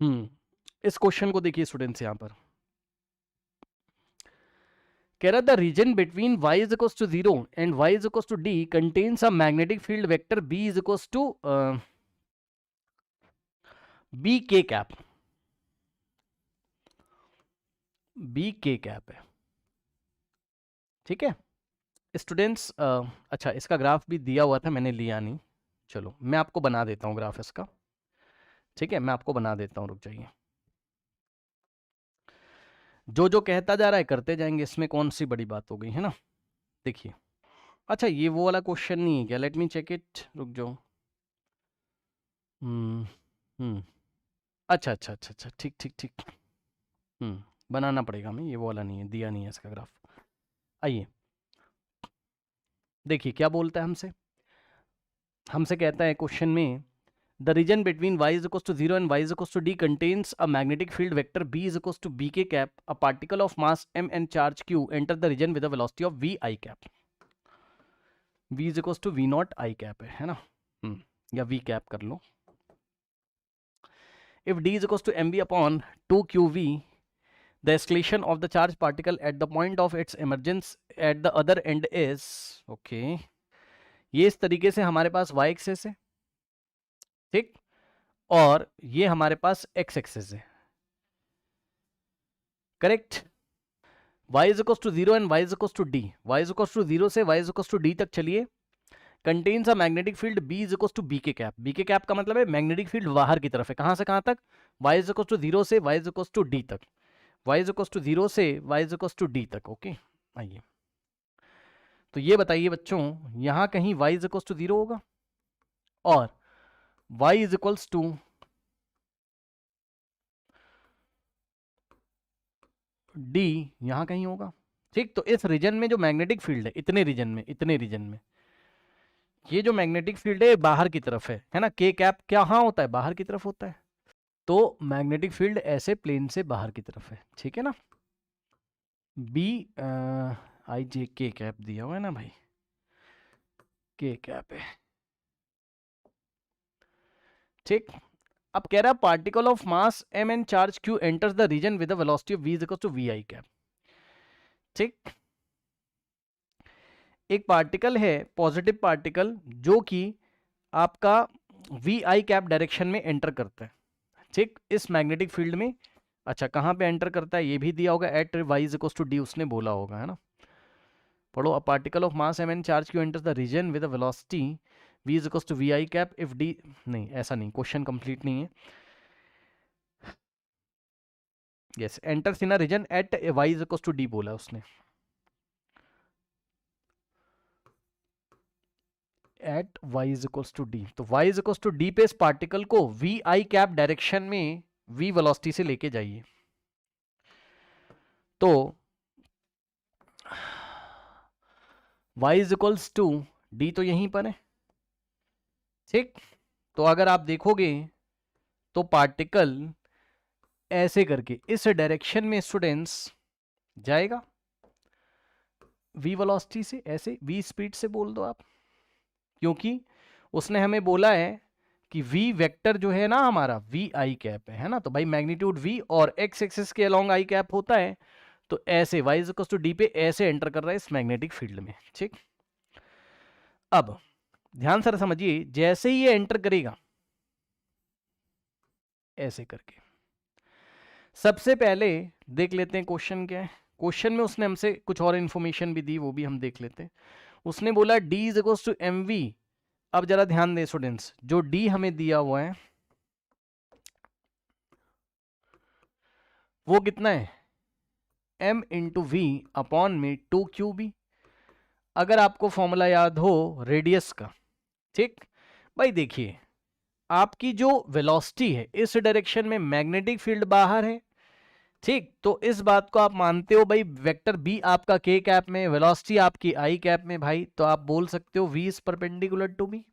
इस क्वेश्चन को देखिए स्टूडेंट्स, यहां पर कह रहा the region between y is equals to 0 and y is equals to d contains a magnetic field vector b is equals to b k cap, b k cap है, ठीक है स्टूडेंट्स। अच्छा, इसका ग्राफ भी दिया हुआ था, मैंने लिया नहीं, चलो मैं आपको बना देता हूँ ग्राफ इसका, ठीक है मैं आपको बना देता हूँ, रुक जाइए। जो जो कहता जा रहा है करते जाएंगे, इसमें कौन सी बड़ी बात हो गई है ना। देखिए, अच्छा ये वो वाला क्वेश्चन नहीं है क्या, लेट मी चेक इट, रुक जाओ। हम्म अच्छा अच्छा अच्छा अच्छा, ठीक ठीक ठीक, बनाना पड़ेगा हमें, ये वो वाला नहीं है, दिया नहीं है इसका ग्राफ। आइए देखिए क्या बोलता है हमसे, हमसे कहता है क्वेश्चन में the region between y is equals to 0 and y is equals to d contains a magnetic field vector b is equals to bk cap, a particle of mass m and charge q enter the region with a velocity of v I cap, v is equals to v naught I cap है ना, या v cap कर लो। if d is equals to mv upon 2 qv, the escalation of the charged particle at the point of its emergence at the other end is, okay, ये इस तरीके से हमारे पास y access है, ठीक, और ये हमारे पास x एक्सेस है, correct. y is equals to 0 and y is equals to d, y is equals to 0 से y is equals to d तक चलिए, contains a magnetic field b is equals to bk cap, bk cap का मतलब है magnetic field बाहर की तरफ है, कहां से कहां तक, y इज इक्वल्स टू 0 से y is equals to d तक, y इज इक्वल्स टू 0 से y is equals to d तक, ओके। आइए तो ये बताइए बच्चों, यहां कहीं y इज इक्वल्स टू 0 होगा और y is equals to d यहां कहीं होगा, ठीक। तो इस रीजन में जो मैग्नेटिक फील्ड है, इतने रीजन में ये जो मैग्नेटिक फील्ड है बाहर की तरफ है ना, के कैप क्या हाँ होता है, बाहर की तरफ होता है, तो मैग्नेटिक फील्ड ऐसे प्लेन से बाहर की तरफ है, ठीक है ना। बी आई जे के कैप दिया हुआ है ना भाई, के कैप है, ठीक। अब कह रहा है particle of mass m and charge q enters the region with the velocity of v is equal to vi cap, ठीक। एक पार्टिकल है, पॉजिटिव पार्टिकल, जो कि आपका वी आई कैप डायरेक्शन में एंटर करता है, ठीक, इस मैग्नेटिक फील्ड में। अच्छा कहाँ पे एंटर करता है ये भी दिया होगा, at Y is equals to D उसने बोला होगा, है ना। पढ़ो, a particle of mass M and charge Q enters the region with velocity v is equals to V I cap if D, नहीं ऐसा नहीं, क्वेश्चन कंप्लीट नहीं है। Yes, enters in a region at Y is equals to D बोला उसने, at y is equals to D. तो y is equals to D पे इस पार्टिकल को वी आई कैप डायरेक्शन में v वेलोसिटी से लेके जाइए, तो y is equals to D तो यहीं पर है, ठीक। तो अगर आप देखोगे तो पार्टिकल ऐसे करके इस डायरेक्शन में स्टूडेंट्स जाएगा v वेलोसिटी से, ऐसे v स्पीड से बोल दो आप, क्योंकि उसने हमें बोला है कि v वेक्टर जो है ना हमारा वी आई कैप है ना, तो भाई मैग्नीट्यूड v और x एक्सिस के अलोंग आई कैप होता है, तो ऐसे y is equal to D पे ऐसे एंटर कर रहा है इस मैग्नेटिक फील्ड में, ठीक। अब ध्यान से समझिए, जैसे ही ये एंटर करेगा ऐसे करके, सबसे पहले देख लेते हैं क्वेश्चन क्या है। क्वेश्चन में उसने हमसे कुछ और इंफॉर्मेशन भी दी, वो भी हम देख लेते हैं। उसने बोला d is equal to M V. अब जरा ध्यान दें स्टूडेंट्स, जो d हमें दिया हुआ है वो कितना है, m इंटू वी अपॉन में 2qb। अगर आपको फॉर्मूला याद हो रेडियस का, ठीक भाई, देखिए आपकी जो वेलोसिटी है इस डायरेक्शन में मैग्नेटिक फील्ड बाहर है, ठीक। तो इस बात को आप मानते हो भाई, वेक्टर बी आपका के कैप में, वेलोसिटी आपकी आई कैप में भाई, तो आप बोल सकते हो V is perpendicular to B,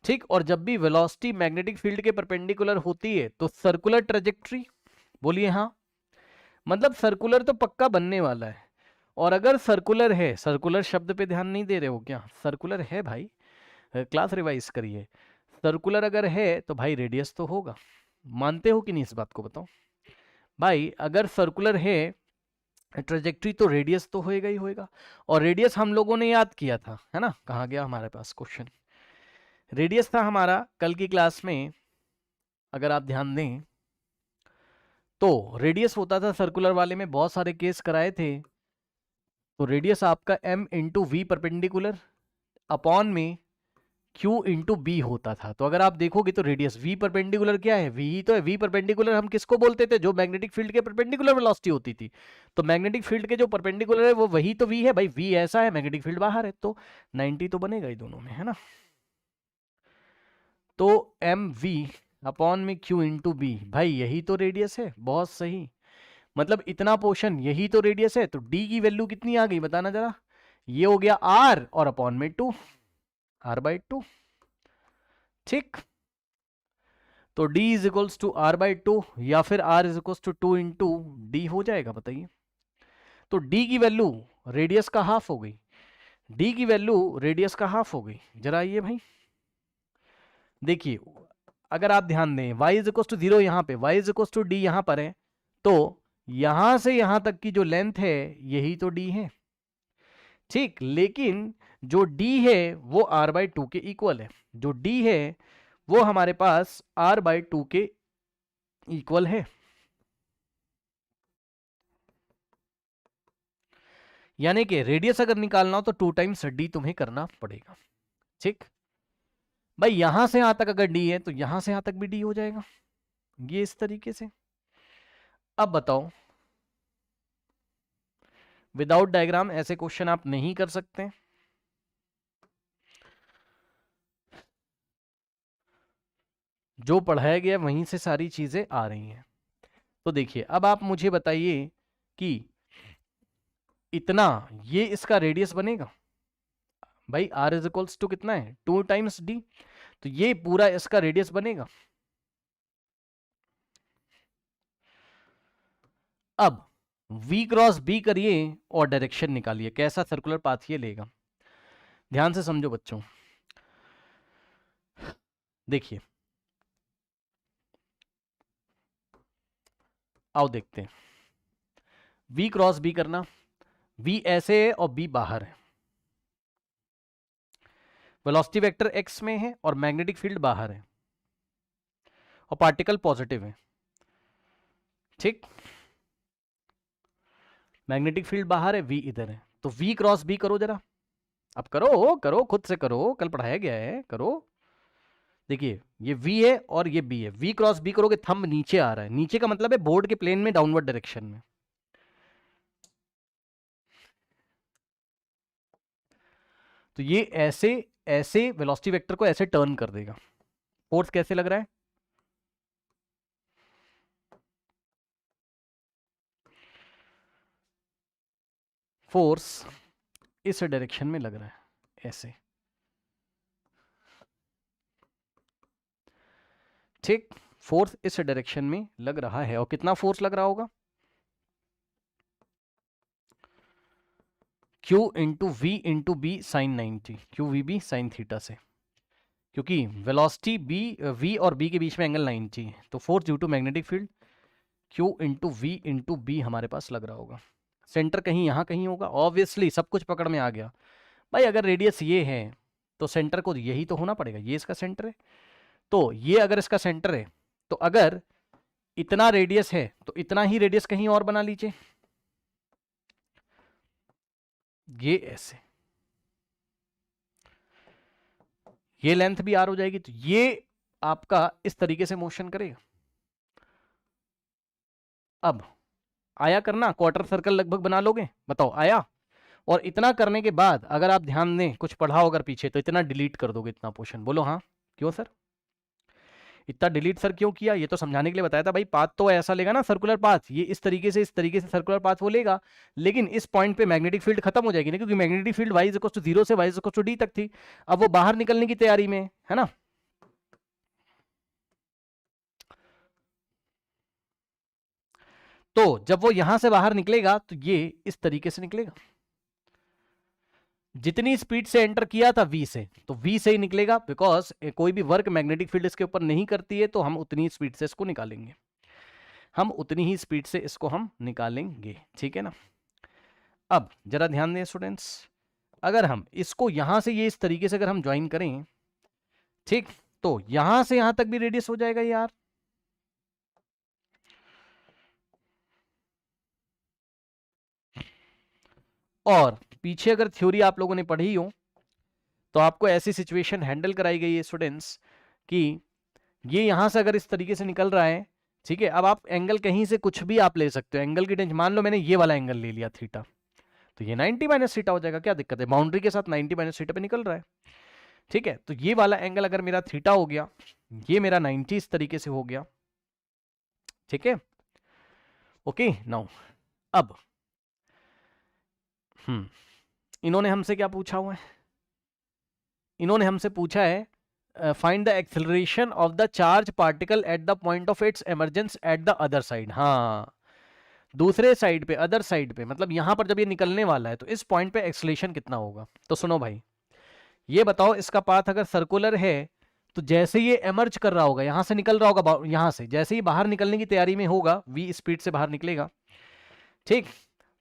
ठीक। और जब भी वेलोसिटी मैग्नेटिक फील्ड के परपेंडिकुलर होती है तो सर्कुलर ट्रेजेक्ट्री, बोलिए हाँ, मतलब सर्कुलर तो पक्का बनने वाला है। और अगर सर्कुलर है, सर्कुलर शब्द पे ध्यान नहीं दे रहे हो क्या, सर्कुलर है भाई, क्लास रिवाइज करिए, सर्कुलर अगर है तो भाई रेडियस तो होगा, मानते हो कि नहीं इस बात को, बताओ भाई। अगर सर्कुलर है ट्रेजेक्ट्री तो रेडियस तो होएगा ही होएगा, और रेडियस हम लोगों ने याद किया था, है ना, कहाँ गया हमारे पास क्वेश्चन। रेडियस था हमारा कल की क्लास में, अगर आप ध्यान दें तो रेडियस होता था सर्कुलर वाले में, बहुत सारे केस कराए थे। तो रेडियस आपका m into V perpendicular upon में q इंटू बी होता था। तो अगर आप देखोगे तो रेडियस v परपेंडिकुलर क्या है, v ही तो है। v परपेंडिकुलर हम किसको बोलते थे, जो मैग्नेटिक फील्ड के परपेंडिकुलर वेलोसिटी होती थी। तो मैग्नेटिक फील्ड के जो परपेंडिकुलर है वो वही तो v है भाई। v ऐसा है, मैग्नेटिक फील्ड बाहर है, तो 90 तो बनेगा ही दोनों में, है ना। तो एम वी अपॉन में q इंटू बी, भाई यही तो रेडियस है। बहुत सही, मतलब इतना पोर्शन यही तो रेडियस है। तो d की वैल्यू कितनी आ गई बताना जरा। ये हो गया r और अपॉन में 2, r/2, ठीक। तो d is equals to r/2 या फिर r is equals to 2 into D हो जाएगा, बताइए। तो d की वैल्यू रेडियस का हाफ हो गई, d की वैल्यू रेडियस का हाफ हो गई। जरा आइए भाई देखिए, अगर आप ध्यान दें y इज इक्वल्स टू 0 यहाँ पे, y is equals to D यहाँ पर है, तो यहां से यहां तक की जो लेंथ है यही तो d है, ठीक। लेकिन जो d है वो r/2 के इक्वल है। जो d है वो हमारे पास r/2 के इक्वल है। यानी कि रेडियस अगर निकालना हो तो 2 टाइम्स d तुम्हें करना पड़ेगा, ठीक भाई। यहां से यहां तक अगर d है तो यहां से यहां तक भी d हो जाएगा, ये इस तरीके से। अब बताओ, विदाउट डायग्राम ऐसे क्वेश्चन आप नहीं कर सकते। जो पढ़ाया गया वहीं से सारी चीजें आ रही हैं। तो देखिए, अब आप मुझे बताइए कि इतना ये इसका रेडियस बनेगा भाई। r इज इक्वल्स टू कितना है, 2 टाइम्स d, तो ये पूरा इसका रेडियस बनेगा। अब v क्रॉस b करिए और डायरेक्शन निकालिए, कैसा सर्कुलर पाथ ये लेगा। ध्यान से समझो बच्चों, देखिए आओ देखते हैं। v क्रॉस b करना, v ऐसे है और b बाहर है, वेलोसिटी वेक्टर x में है और मैग्नेटिक फील्ड बाहर है और पार्टिकल पॉजिटिव है, ठीक। मैग्नेटिक फील्ड बाहर है, v इधर है, तो v क्रॉस b करो जरा। अब करो करो, खुद से करो, कल पढ़ाया गया है, करो। देखिए ये v है और ये b है, v क्रॉस b करोगे थंब नीचे आ रहा है, नीचे का मतलब है बोर्ड के प्लेन में डाउनवर्ड डायरेक्शन में। तो ये ऐसे ऐसे वेलोसिटी वेक्टर को ऐसे टर्न कर देगा। फोर्स कैसे लग रहा है, फोर्स इस डायरेक्शन में लग रहा है ऐसे, ठीक। फोर्स इस डायरेक्शन में लग रहा है, और कितना फोर्स लग रहा होगा, Q into V into B sine 90, Q V B sine theta से, क्योंकि वेलोसिटी बी v और b के बीच में एंगल 90 है। तो force due to magnetic field Q into V into B हमारे पास लग रहा होगा। सेंटर कहीं यहाँ कहीं होगा, ऑब्वियसली सब कुछ पकड़ में आ गया भाई। अगर रेडियस ये है तो सेंटर को यही तो होना पड़ेगा, ये इसका सेंटर है। तो ये अगर इसका सेंटर है तो अगर इतना रेडियस है तो इतना ही रेडियस कहीं और बना लीजिए, ये ऐसे, ये लेंथ भी आर हो जाएगी, तो ये आपका इस तरीके से मोशन करेगा। अब आया करना, क्वार्टर सर्कल लगभग बना लोगे, बताओ आया। और इतना करने के बाद अगर आप ध्यान दें, कुछ पढ़ा होगा पीछे, तो इतना डिलीट कर दोगे इतना पोर्शन। बोलो हाँ, क्यों सर इतना डिलीट सर क्यों किया, ये तो समझाने के लिए बताया था भाई। पाथ तो ऐसा लेगा ना सर्कुलर पाथ, ये इस तरीके से सर्कुलर पाथ वो लेगा, लेकिन इस पॉइंट पे मैग्नेटिक फील्ड खत्म हो जाएगी ना, क्योंकि magnetic field y equal to 0 से y इक्वल टू d तक थी। अब वो बाहर निकलने की तैयारी में है ना। तो जब वो यहां से बाहर निकलेगा तो ये इस तरीके से निकलेगा। जितनी स्पीड से एंटर किया था v से, तो v से ही निकलेगा, बिकॉज कोई भी वर्क मैग्नेटिक फील्ड इसके ऊपर नहीं करती है, तो हम उतनी स्पीड से इसको निकालेंगे, हम उतनी ही स्पीड से इसको हम निकालेंगे, ठीक है ना। अब जरा ध्यान दें स्टूडेंट्स, अगर हम इसको यहां से ये इस तरीके से अगर हम ज्वाइन करें, ठीक, तो यहां से यहां तक भी रेडियस हो जाएगा यार। और पीछे अगर थ्योरी आप लोगों ने पढ़ी हो तो आपको ऐसी सिचुएशन हैंडल कराई गई है स्टूडेंट्स कि ये यहां से अगर इस तरीके से निकल रहा है, ठीक है, अब आप एंगल कहीं से कुछ भी आप ले सकते हो, एंगल की टेंशन, मान लो मैंने ये वाला एंगल ले लिया थीटा, तो ये 90 माइनस थीटा हो जाएगा, क्या दिक्कत है, बाउंड्री के साथ 90 माइनस थीटा पे निकल रहा है, ठीक है। तो ये वाला एंगल अगर मेरा थीटा हो गया, ये मेरा 90 इस तरीके से हो गया, ठीक है, ओके। नाउ अब इन्होंने हमसे क्या पूछा हुआ है, इन्होंने हमसे पूछा है find the acceleration of the charge particle at the point of its emergence at the other side. हाँ, दूसरे साइड पे, अदर साइड पे, मतलब यहां पर जब ये निकलने वाला है तो इस पॉइंट पे एक्सेलरेशन कितना होगा। तो सुनो भाई, ये बताओ इसका पाथ अगर सर्कुलर है तो जैसे ये एमर्ज कर रहा होगा, यहां से निकल रहा होगा, यहां से जैसे ही बाहर निकलने की तैयारी में होगा, v स्पीड से बाहर निकलेगा, ठीक।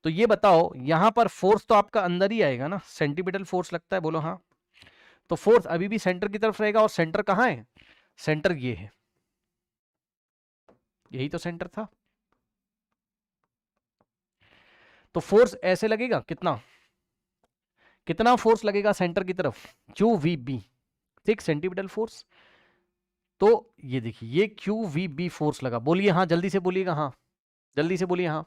तो ये बताओ यहां पर फोर्स तो आपका अंदर ही आएगा ना, सेंटीमीटर फोर्स लगता है, बोलो हाँ। तो फोर्स अभी भी सेंटर की तरफ रहेगा, और सेंटर कहां है, सेंटर ये है, यही तो सेंटर था। तो फोर्स ऐसे लगेगा, कितना कितना फोर्स लगेगा सेंटर की तरफ, क्यू वी बी, ठीक, सेंटीमीटर फोर्स। तो ये देखिए ये क्यू वी बी फोर्स लगा, बोलिए हाँ, जल्दी से बोलिएगा हाँ, जल्दी से बोलिए हाँ,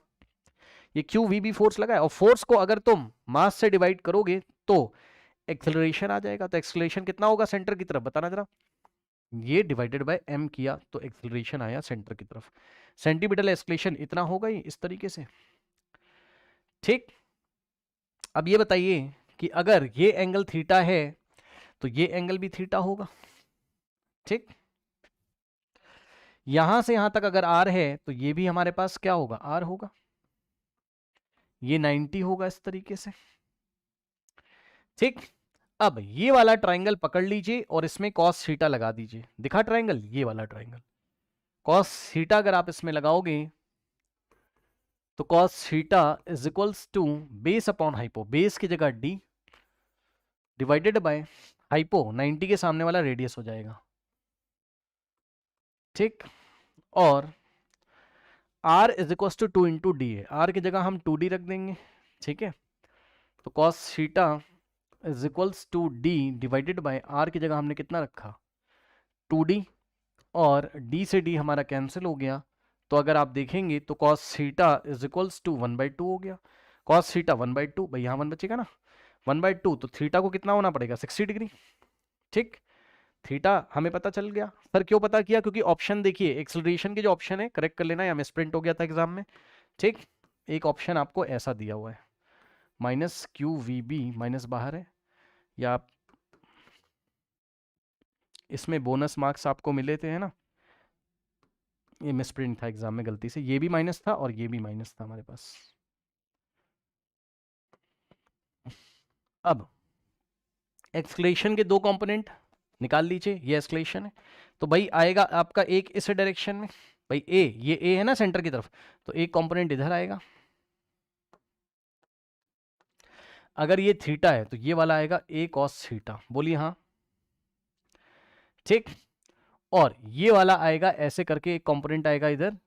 ये क्यू वी बी फोर्स लगा है। और फोर्स को अगर तुम मास से डिवाइड करोगे तो एक्सेलरेशन आ जाएगा, तो एक्सेलरेशन कितना होगा सेंटर की तरफ, बताना जरा, ये डिवाइडेड बाय m किया तो एक्सेलरेशन आया सेंटर की तरफ, सेंटीमीटर एक्सेलरेशन इतना होगा ही इस तरीके से, ठीक। अब ये बताइए कि अगर ये एंगल थीटा है तो ये एंगल भी थीटा होगा, ठीक। यहां से यहां तक अगर r है तो ये भी हमारे पास क्या होगा, r होगा, ये 90 होगा इस तरीके से, ठीक। अब ये वाला ट्राइंगल पकड़ लीजिए और इसमें cos थीटा लगा दीजिए, दिखा ट्राइंगल, ये वाला ट्राइंगल, cos थीटा अगर आप इसमें लगाओगे तो cos theta is equals to base upon hypo, base की जगह d डिवाइडेड बाय हाइपो, 90 के सामने वाला रेडियस हो जाएगा, ठीक। और r is equals to 2 into D है, r की जगह हम 2d रख देंगे, ठीक है। तो cos theta is equals to d divided by r की जगह हमने कितना रखा, 2d, और d से d हमारा कैंसिल हो गया, तो अगर आप देखेंगे तो cos theta is equals to 1/2 हो गया, cos थीटा 1/2, भाई यहाँ 1 बचेगा ना, 1/2, तो थीटा को कितना होना पड़ेगा, 60 डिग्री, ठीक। थीटा हमें पता चल गया। सर क्यों पता किया, क्योंकि ऑप्शन देखिए, एक्सेलरेशन के जो ऑप्शन है, करेक्ट कर लेना, या मिसप्रिंट हो गया था एग्जाम में, ठीक। एक ऑप्शन आपको ऐसा दिया हुआ है, minus Q V B, minus बाहर है, या आप इसमें बोनस मार्क्स आपको मिले थे, है ना, ये मिसप्रिंट था एग्जाम में गलती से, ये भी माइनस था और ये भी माइनस था हमारे पास। अब एक्सेलरेशन के दो कंपोनेंट निकाल लीजिए, ये एक्सेलरेशन है, तो भाई आएगा आपका एक इस डायरेक्शन में, भाई ए, ये ए है ना सेंटर की तरफ, तो एक कंपोनेंट इधर आएगा, अगर ये थीटा है तो ये वाला आएगा ए कॉस थीटा, बोलिए हाँ, ठीक। और ये वाला आएगा ऐसे करके, एक कंपोनेंट आएगा इधर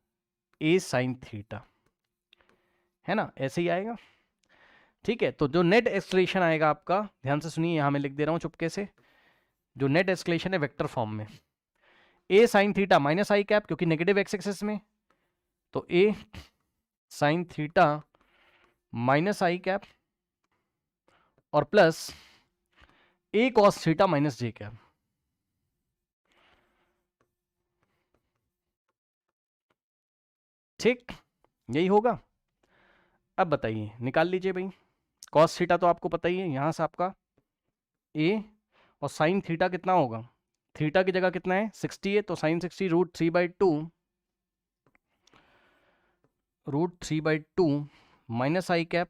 ए साइन थीटा, है ना, ऐसे ही आएगा, ठीक है। तो जो नेट एक्सेलरेशन आएगा आपका, ध्यान से सुनिए, यहां मैं लिख दे रहा हूं चुपके से, जो नेट एक्सेलरेशन है वेक्टर फॉर्म में, ए साइन थीटा माइनस आई कैप, क्योंकि नेगेटिव एक्स एक्सिस में, तो ए साइन थीटा माइनस आई कैप और प्लस ए कॉस थीटा माइनस जे कैप, ठीक, यही होगा। अब बताइए, निकाल लीजिए भाई, कॉस थीटा तो आपको पता ही है, यहां से आपका ए, और साइन थीटा कितना होगा, थीटा की जगह कितना है 60 है, तो साइन 60 √3/2 माइनस आई कैप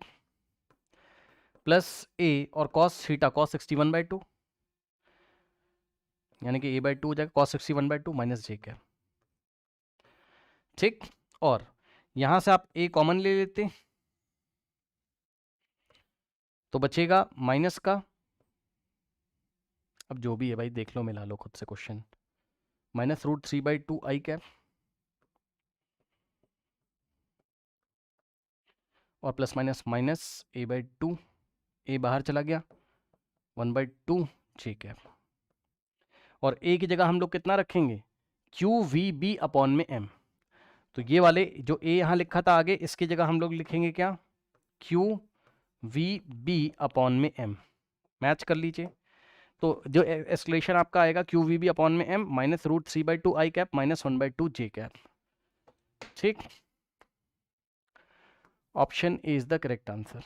प्लस ए और कॉस थीटा कॉस 61/2, यानी कि a/2 हो जाएगा कॉस 61/2 माइनस जे कैप। ठीक, और यहां से आप a कॉमन ले लेते हैं तो बचेगा माइनस का, अब जो भी है भाई देख लो, मिला लो खुद से क्वेश्चन, माइनस √3/2 आई कैप और प्लस माइनस माइनस a/2, ए बाहर चला गया 1/2 जे कैप, और a की जगह हम लोग कितना रखेंगे, QVB अपॉन में m। तो ये वाले जो a यहाँ लिखा था आगे, इसकी जगह हम लोग लिखेंगे क्या, QVB अपॉन में m। मैच कर लीजिए, तो जो एक्सक्लेशन आपका आएगा QVB अपॉन में m माइनस √3/2 आई कैप माइनस 1/2 जे कैप। ठीक, option A is the correct answer.